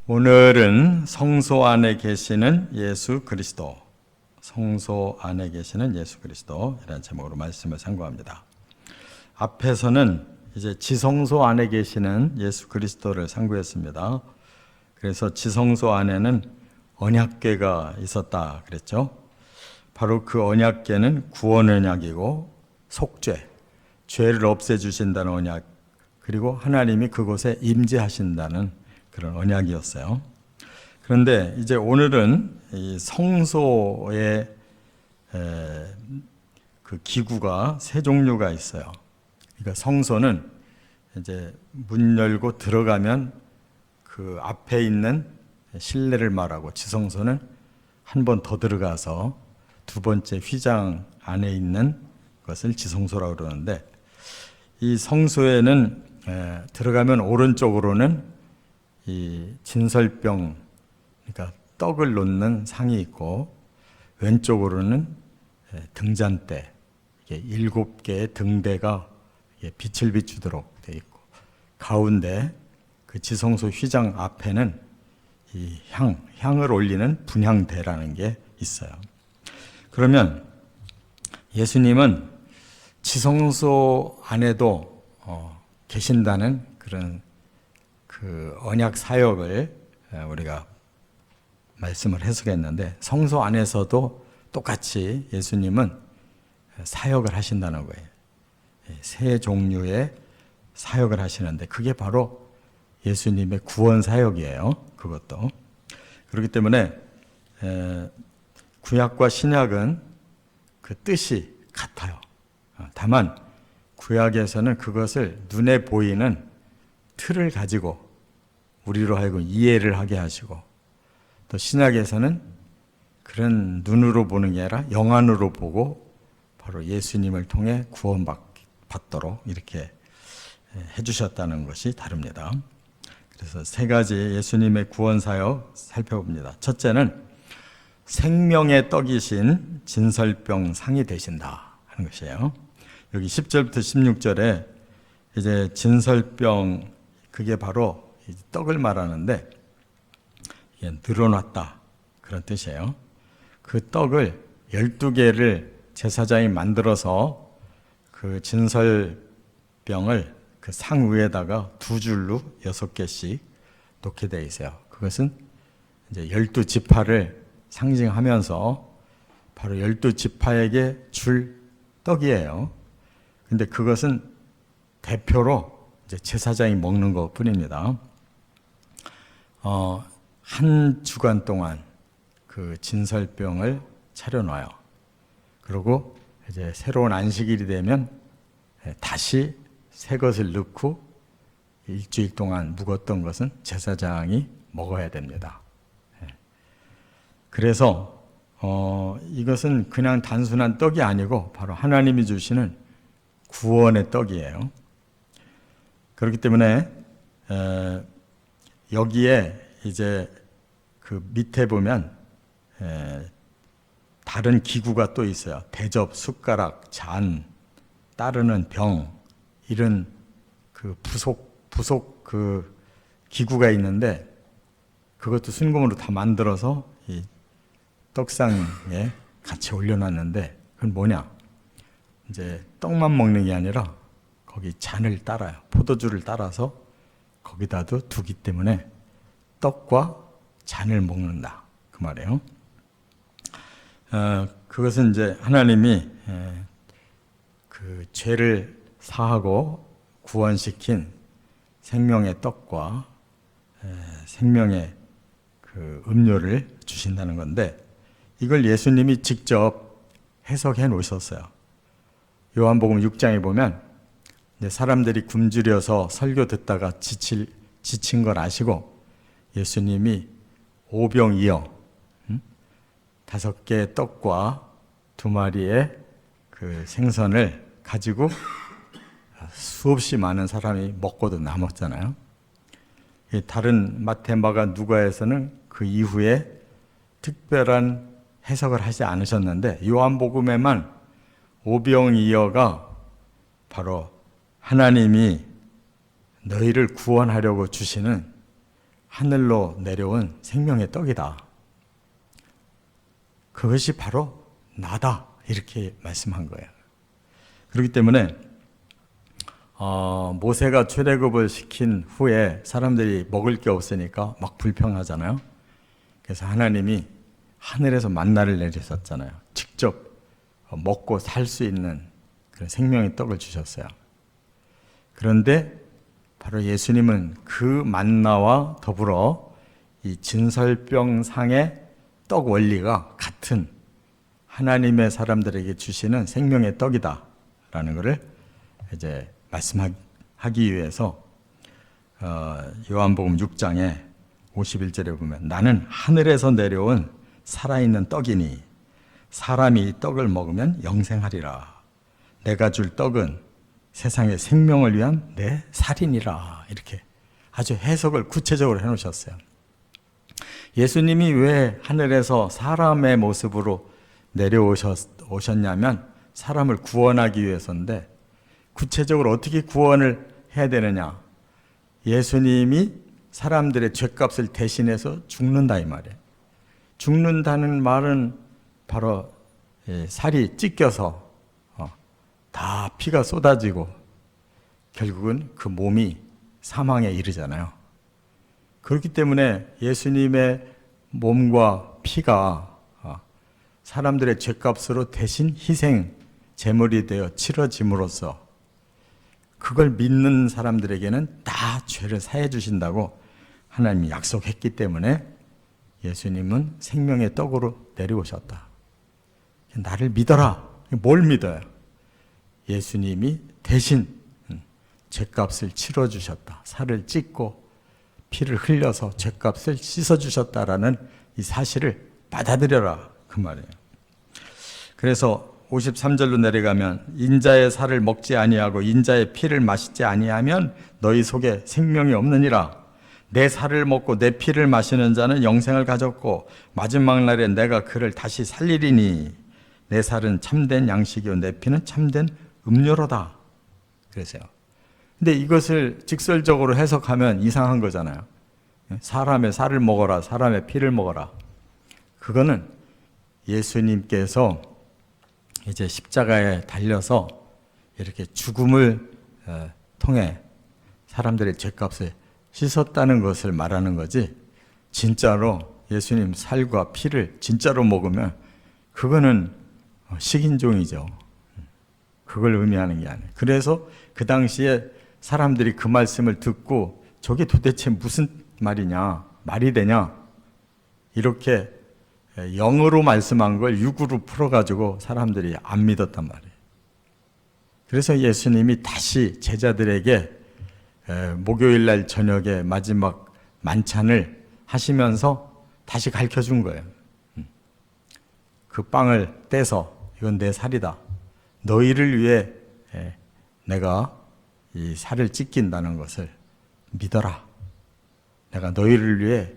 오늘은 성소 안에 계시는 예수 그리스도, 성소 안에 계시는 예수 그리스도 이라는 제목으로 말씀을 상고합니다. 앞에서는 이제 지성소 안에 계시는 예수 그리스도를 상고했습니다. 그래서 지성소 안에는 언약궤가 있었다 그랬죠. 바로 그 언약궤는 구원 언약이고 속죄, 죄를 없애주신다는 언약, 그리고 하나님이 그곳에 임재하신다는 그런 언약이었어요. 그런데 이제 오늘은 이 성소의 그 기구가 세 종류가 있어요. 그러니까 성소는 이제 문 열고 들어가면 그 앞에 있는 실내를 말하고, 지성소는 한 번 더 들어가서 두 번째 휘장 안에 있는 것을 지성소라고 그러는데, 이 성소에는 들어가면 오른쪽으로는 이 진설병, 그러니까 떡을 놓는 상이 있고, 왼쪽으로는 등잔대, 7개의 등대가 빛을 비추도록 되어 있고, 가운데 그 지성소 휘장 앞에는 이 향을 올리는 분향대라는 게 있어요. 그러면 예수님은 지성소 안에도 계신다는 그런 그 언약 사역을 우리가 말씀을 해석했는데, 성소 안에서도 똑같이 예수님은 사역을 하신다는 거예요. 세 종류의 사역을 하시는데, 그게 바로 예수님의 구원 사역이에요. 그것도. 그렇기 때문에 구약과 신약은 그 뜻이 같아요. 다만 구약에서는 그것을 눈에 보이는 틀을 가지고 우리로 하여금 이해를 하게 하시고, 또 신약에서는 그런 눈으로 보는 게 아니라 영안으로 보고 바로 예수님을 통해 구원받도록 이렇게 해주셨다는 것이 다릅니다. 그래서 세 가지 예수님의 구원 사역 살펴봅니다. 첫째는 생명의 떡이신 진설병 상이 되신다 하는 것이에요. 여기 10절부터 16절에 이제 진설병, 그게 바로 떡을 말하는데, 이게 늘어놨다 그런 뜻이에요. 그 떡을 12개를 제사장이 만들어서 그 진설병을 그 상 위에다가 두 줄로 6개씩 놓게 되어 있어요. 그것은 이제 12지파를 상징하면서 바로 12지파에게 줄 떡이에요. 근데 그것은 대표로 이제 제사장이 먹는 것 뿐입니다. 한 주간 동안 그 진설병을 차려놔요. 그리고 이제 새로운 안식일이 되면 다시 새 것을 넣고 일주일 동안 묵었던 것은 제사장이 먹어야 됩니다. 그래서 이것은 그냥 단순한 떡이 아니고 바로 하나님이 주시는 구원의 떡이에요. 그렇기 때문에 여기에 이제 그 밑에 보면 다른 기구가 또 있어요. 대접, 숟가락, 잔, 따르는 병, 이런 그 부속 그 기구가 있는데, 그것도 순금으로 다 만들어서 이 떡상에 같이 올려놨는데, 그건 뭐냐? 이제 떡만 먹는 게 아니라 거기 잔을 따라요. 포도주를 따라서 거기다도 두기 때문에 떡과 잔을 먹는다 그 말이에요. 그것은 이제 하나님이 그 죄를 사하고 구원시킨 생명의 떡과 생명의 그 음료를 주신다는 건데, 이걸 예수님이 직접 해석해 놓으셨어요. 요한복음 6장에 보면 사람들이 굶주려서 설교 듣다가 지친 걸 아시고 예수님이 오병이어 5개의 떡과 2마리의 그 생선을 가지고 수없이 많은 사람이 먹고도 남았잖아요. 다른 마태, 마가, 누가에서는 그 이후에 특별한 해석을 하지 않으셨는데, 요한복음에만 오병이어가 바로 하나님이 너희를 구원하려고 주시는 하늘로 내려온 생명의 떡이다. 그것이 바로 나다. 이렇게 말씀한 거예요. 그렇기 때문에 모세가 출애굽을 시킨 후에 사람들이 먹을 게 없으니까 막 불평하잖아요. 그래서 하나님이 하늘에서 만나를 내리셨잖아요. 직접 먹고 살 수 있는 그런 생명의 떡을 주셨어요. 그런데 바로 예수님은 그 만나와 더불어 이 진설병상의 떡 원리가 같은 하나님의 사람들에게 주시는 생명의 떡이다라는 것을 이제 말씀하기 위해서 요한복음 6장에 51절에 보면 나는 하늘에서 내려온 살아있는 떡이니 사람이 이 떡을 먹으면 영생하리라. 내가 줄 떡은 세상의 생명을 위한 내 살이니라. 이렇게 아주 해석을 구체적으로 해놓으셨어요. 예수님이 왜 하늘에서 사람의 모습으로 내려오셨냐면 사람을 구원하기 위해서인데 구체적으로 어떻게 구원을 해야 되느냐. 예수님이 사람들의 죄값을 대신해서 죽는다 이 말이에요. 죽는다는 말은 바로 살이 찢겨서 다 피가 쏟아지고 결국은 그 몸이 사망에 이르잖아요. 그렇기 때문에 예수님의 몸과 피가 사람들의 죄값으로 대신 희생 제물이 되어 치러짐으로써 그걸 믿는 사람들에게는 다 죄를 사해 주신다고 하나님이 약속했기 때문에 예수님은 생명의 떡으로 내려오셨다. 나를 믿어라. 뭘 믿어요? 예수님이 대신 죄값을 치러주셨다. 살을 찢고 피를 흘려서 죄값을 씻어주셨다라는 이 사실을 받아들여라. 그 말이에요. 그래서 53절로 내려가면 인자의 살을 먹지 아니하고 인자의 피를 마시지 아니하면 너희 속에 생명이 없느니라. 내 살을 먹고 내 피를 마시는 자는 영생을 가졌고 마지막 날에 내가 그를 다시 살리리니 내 살은 참된 양식이요 내 피는 참된 음료로다. 그래서요. 근데 이것을 직설적으로 해석하면 이상한 거잖아요. 사람의 살을 먹어라, 사람의 피를 먹어라. 그거는 예수님께서 이제 십자가에 달려서 이렇게 죽음을 통해 사람들의 죄값을 씻었다는 것을 말하는 거지, 진짜로 예수님 살과 피를 진짜로 먹으면 그거는 식인종이죠. 그걸 의미하는 게 아니에요. 그래서 그 당시에 사람들이 그 말씀을 듣고 저게 도대체 무슨 말이냐, 말이 되냐, 이렇게 영으로 말씀한 걸 육으로 풀어가지고 사람들이 안 믿었단 말이에요. 그래서 예수님이 다시 제자들에게 목요일 날 저녁에 마지막 만찬을 하시면서 다시 가르쳐 준 거예요. 그 빵을 떼서 이건 내 살이다. 너희를 위해 내가 이 살을 찢긴다는 것을 믿어라. 내가 너희를 위해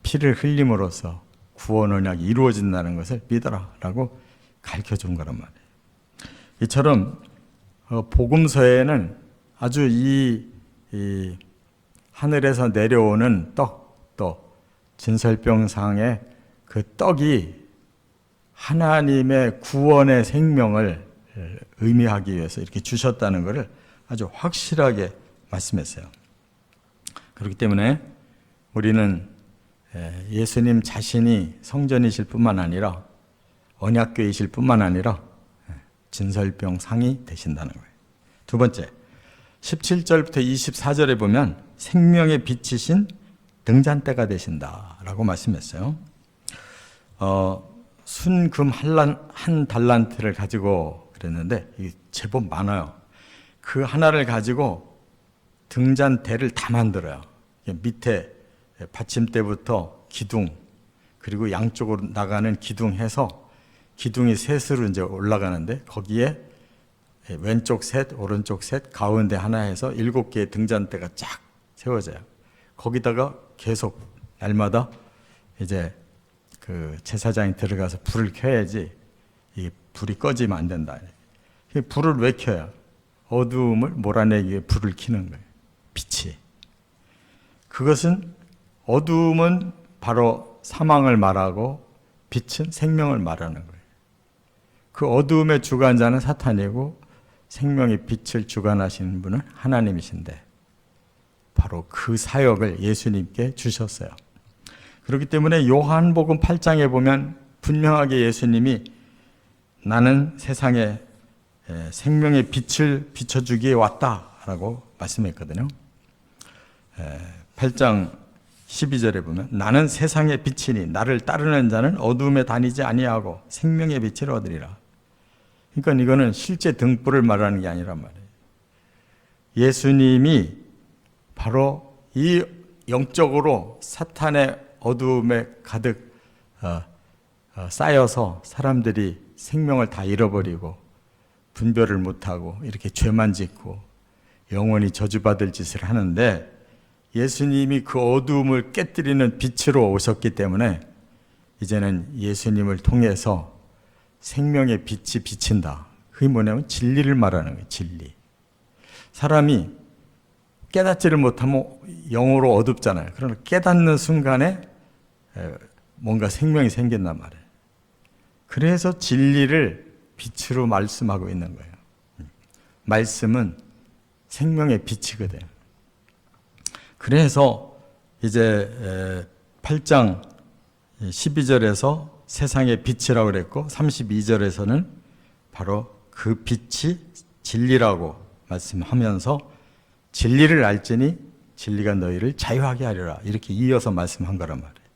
피를 흘림으로써 구원 언약이 이루어진다는 것을 믿어라 라고 가르쳐 준 거란 말이에요. 이처럼 복음서에는 아주 이 하늘에서 내려오는 떡, 또 진설병상의 그 떡이 하나님의 구원의 생명을 의미하기 위해서 이렇게 주셨다는 것을 아주 확실하게 말씀했어요. 그렇기 때문에 우리는 예수님 자신이 성전이실 뿐만 아니라 언약궤이실 뿐만 아니라 진설병상이 되신다는 거예요. 두 번째, 17절부터 24절에 보면 생명의 빛이신 등잔대가 되신다라고 말씀했어요. 순금 한 달란트를 가지고 그랬는데 이게 제법 많아요. 그 하나를 가지고 등잔대를 다 만들어요. 밑에 받침대부터 기둥, 그리고 양쪽으로 나가는 기둥 해서 기둥이 셋으로 이제 올라가는데 거기에 왼쪽 셋, 오른쪽 셋, 가운데 하나 해서 7개의 등잔대가 쫙 세워져요. 거기다가 계속 날마다 이제 그 제사장이 들어가서 불을 켜야지 이 불이 꺼지면 안 된다. 불을 왜 켜요? 어두움을 몰아내기 위해 불을 켜는 거예요. 빛이. 그것은 어두움은 바로 사망을 말하고 빛은 생명을 말하는 거예요. 그 어두움의 주관자는 사탄이고 생명의 빛을 주관하시는 분은 하나님이신데 바로 그 사역을 예수님께 주셨어요. 그렇기 때문에 요한복음 8장에 보면 분명하게 예수님이 나는 세상에 생명의 빛을 비춰주기에 왔다라고 말씀했거든요. 8장 12절에 보면 나는 세상의 빛이니 나를 따르는 자는 어두움에 다니지 아니하고 생명의 빛을 얻으리라. 그러니까 이거는 실제 등불을 말하는 게 아니란 말이에요. 예수님이 바로 이 영적으로 사탄의 어두움에 가득 쌓여서 사람들이 생명을 다 잃어버리고 분별을 못하고 이렇게 죄만 짓고 영원히 저주받을 짓을 하는데 예수님이 그 어두움을 깨뜨리는 빛으로 오셨기 때문에 이제는 예수님을 통해서 생명의 빛이 비친다. 그게 뭐냐면 진리를 말하는 거예요. 진리. 사람이 깨닫지를 못하면 영으로 어둡잖아요. 그러나 깨닫는 순간에 뭔가 생명이 생긴단 말이에요. 그래서 진리를 빛으로 말씀하고 있는 거예요. 말씀은 생명의 빛이거든요. 그래서 이제 8장 12절에서 세상의 빛이라고 그랬고 32절에서는 바로 그 빛이 진리라고 말씀하면서 진리를 알지니 진리가 너희를 자유하게 하리라 이렇게 이어서 말씀한 거란 말이에요.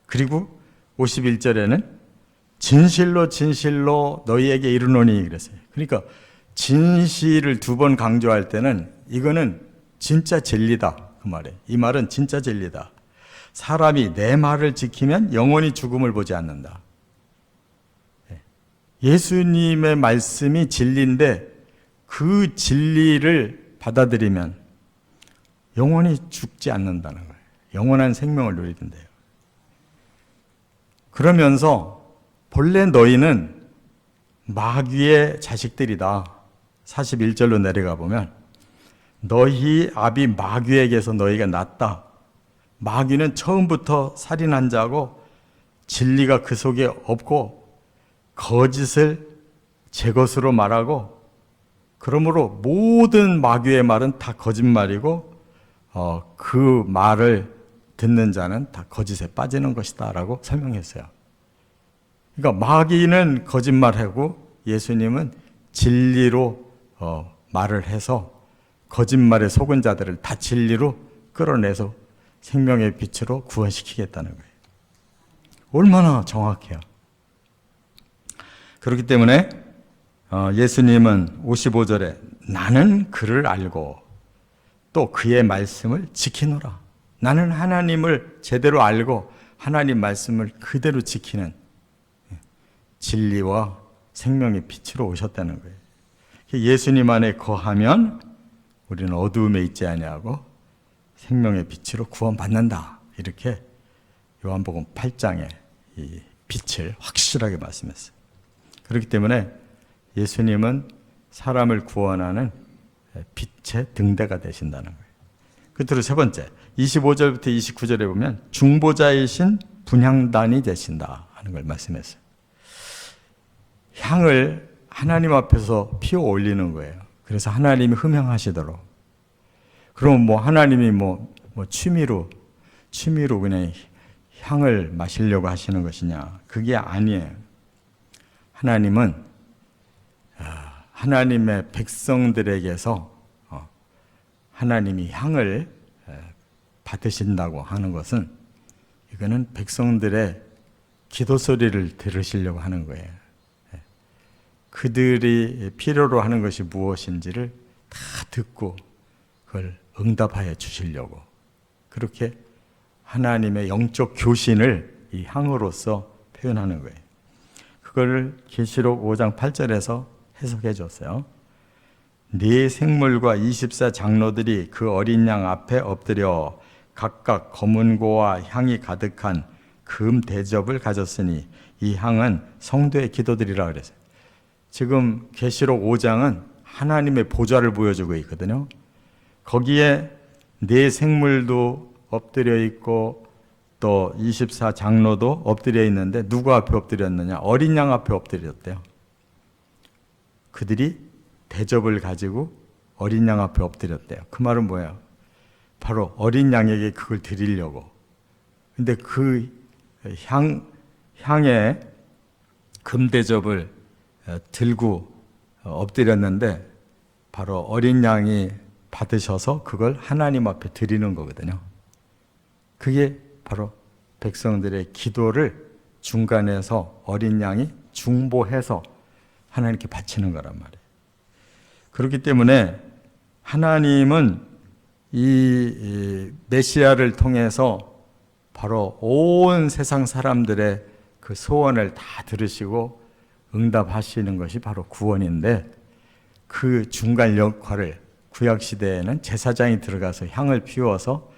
그리고 51절에는 진실로 진실로 너희에게 이르노니 그랬어요. 그러니까 진실을 두 번 강조할 때는 이거는 진짜 진리다 그 말이에요. 이 말은 진짜 진리다. 사람이 내 말을 지키면 영원히 죽음을 보지 않는다. 예수님의 말씀이 진리인데 그 진리를 받아들이면 영원히 죽지 않는다는 거예요. 영원한 생명을 누리는데요. 그러면서 본래 너희는 마귀의 자식들이다. 41절로 내려가 보면 너희 아비 마귀에게서 너희가 났다. 마귀는 처음부터 살인한 자고 진리가 그 속에 없고 거짓을 제 것으로 말하고 그러므로 모든 마귀의 말은 다 거짓말이고 그 말을 듣는 자는 다 거짓에 빠지는 것이다 라고 설명했어요. 그러니까 마귀는 거짓말하고 예수님은 진리로 말을 해서 거짓말에 속은 자들을 다 진리로 끌어내서 생명의 빛으로 구원시키겠다는 거예요. 얼마나 정확해요. 그렇기 때문에 예수님은 55절에 나는 그를 알고 또 그의 말씀을 지키노라. 나는 하나님을 제대로 알고 하나님 말씀을 그대로 지키는 진리와 생명의 빛으로 오셨다는 거예요. 예수님 안에 거하면 우리는 어두움에 있지 아니하고 생명의 빛으로 구원받는다. 이렇게 요한복음 8장에 이 빛을 확실하게 말씀했어요. 그렇기 때문에 예수님은 사람을 구원하는 빛의 등대가 되신다는 거예요. 끝으로 세 번째, 25절부터 29절에 보면 중보자이신 분향단이 되신다 하는 걸 말씀했어요. 향을 하나님 앞에서 피워 올리는 거예요. 그래서 하나님이 흠향하시도록. 그럼 뭐 하나님이 뭐 취미로 그냥 향을 마시려고 하시는 것이냐? 그게 아니에요. 하나님은 하나님의 백성들에게서 하나님이 향을 받으신다고 하는 것은 이거는 백성들의 기도 소리를 들으시려고 하는 거예요. 그들이 필요로 하는 것이 무엇인지를 다 듣고 그걸 응답하여 주시려고 그렇게 하나님의 영적 교신을 이 향으로서 표현하는 거예요. 그걸 계시록 5장 8절에서 해석해 줬어요. 네 생물과 24 장로들이 그 어린 양 앞에 엎드려 각각 검은고와 향이 가득한 금 대접을 가졌으니 이 향은 성도의 기도들이라 그랬어요. 지금 계시록 5장은 하나님의 보좌를 보여주고 있거든요. 거기에 네 생물도 엎드려 있고 또 24장로도 엎드려 있는데 누구 앞에 엎드렸느냐? 어린 양 앞에 엎드렸대요. 그들이 대접을 가지고 어린 양 앞에 엎드렸대요. 그 말은 뭐예요? 바로 어린 양에게 그걸 드리려고. 근데 그 향에 금대접을 들고 엎드렸는데 바로 어린 양이 받으셔서 그걸 하나님 앞에 드리는 거거든요. 그게 바로 백성들의 기도를 중간에서 어린 양이 중보해서 하나님께 바치는 거란 말이에요. 그렇기 때문에 하나님은 이 메시아를 통해서 바로 온 세상 사람들의 그 소원을 다 들으시고 응답하시는 것이 바로 구원인데, 그 중간 역할을 구약시대에는 제사장이 들어가서 향을 피워서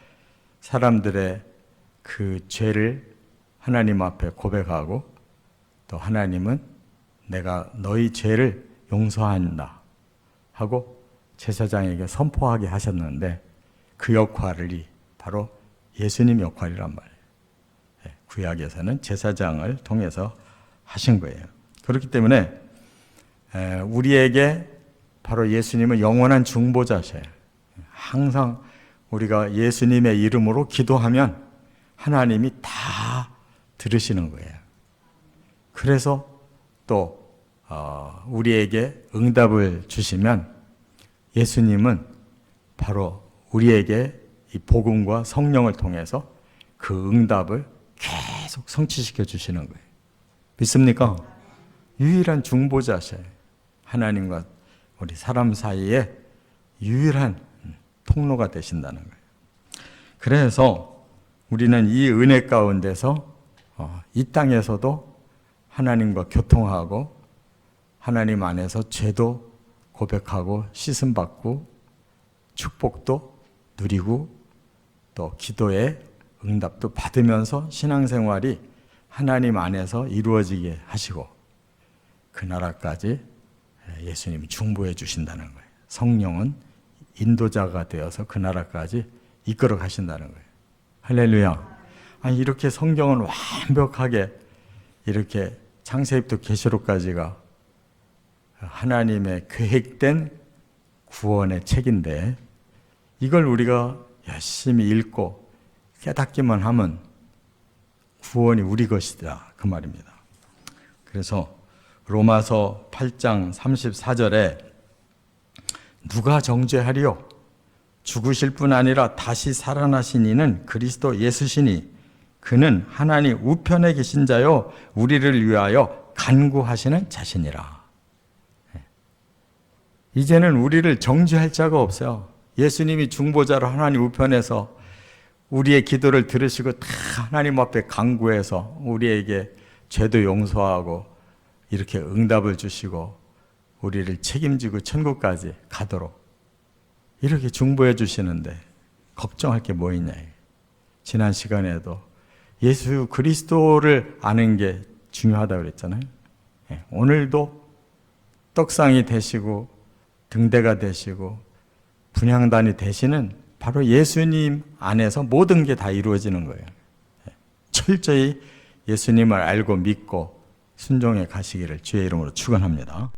사람들의 그 죄를 하나님 앞에 고백하고, 또 하나님은 내가 너희 죄를 용서한다 하고 제사장에게 선포하게 하셨는데, 그 역할이 바로 예수님 역할이란 말이에요. 구약에서는 제사장을 통해서 하신 거예요. 그렇기 때문에 우리에게 바로 예수님은 영원한 중보자셔요. 항상 우리가 예수님의 이름으로 기도하면 하나님이 다 들으시는 거예요. 그래서 또 우리에게 응답을 주시면 예수님은 바로 우리에게 이 복음과 성령을 통해서 그 응답을 계속 성취시켜 주시는 거예요. 믿습니까? 유일한 중보자셔요. 하나님과 우리 사람 사이에 유일한 통로가 되신다는 거예요. 그래서 우리는 이 은혜 가운데서 이 땅에서도 하나님과 교통하고 하나님 안에서 죄도 고백하고 씻음받고 축복도 누리고 또 기도의 응답도 받으면서 신앙생활이 하나님 안에서 이루어지게 하시고 그 나라까지 예수님이 중보해 주신다는 거예요. 성령은 인도자가 되어서 그 나라까지 이끌어 가신다는 거예요. 할렐루야. 아니, 이렇게 성경은 완벽하게 이렇게 창세기부터 계시록까지가 하나님의 계획된 구원의 책인데, 이걸 우리가 열심히 읽고 깨닫기만 하면 구원이 우리 것이다, 그 말입니다. 그래서 로마서 8장 34절에 누가 정죄하리요? 죽으실 뿐 아니라 다시 살아나신 이는 그리스도 예수시니 그는 하나님 우편에 계신 자요 우리를 위하여 간구하시는 자신이라. 이제는 우리를 정죄할 자가 없어요. 예수님이 중보자로 하나님 우편에서 우리의 기도를 들으시고 다 하나님 앞에 간구해서 우리에게 죄도 용서하고 이렇게 응답을 주시고 우리를 책임지고 천국까지 가도록 이렇게 중보해 주시는데 걱정할 게 뭐 있냐. 지난 시간에도 예수 그리스도를 아는 게 중요하다고 그랬잖아요. 오늘도 떡상이 되시고 등대가 되시고 분향단이 되시는 바로 예수님 안에서 모든 게 다 이루어지는 거예요. 철저히 예수님을 알고 믿고 순종해 가시기를 주의 이름으로 축원합니다.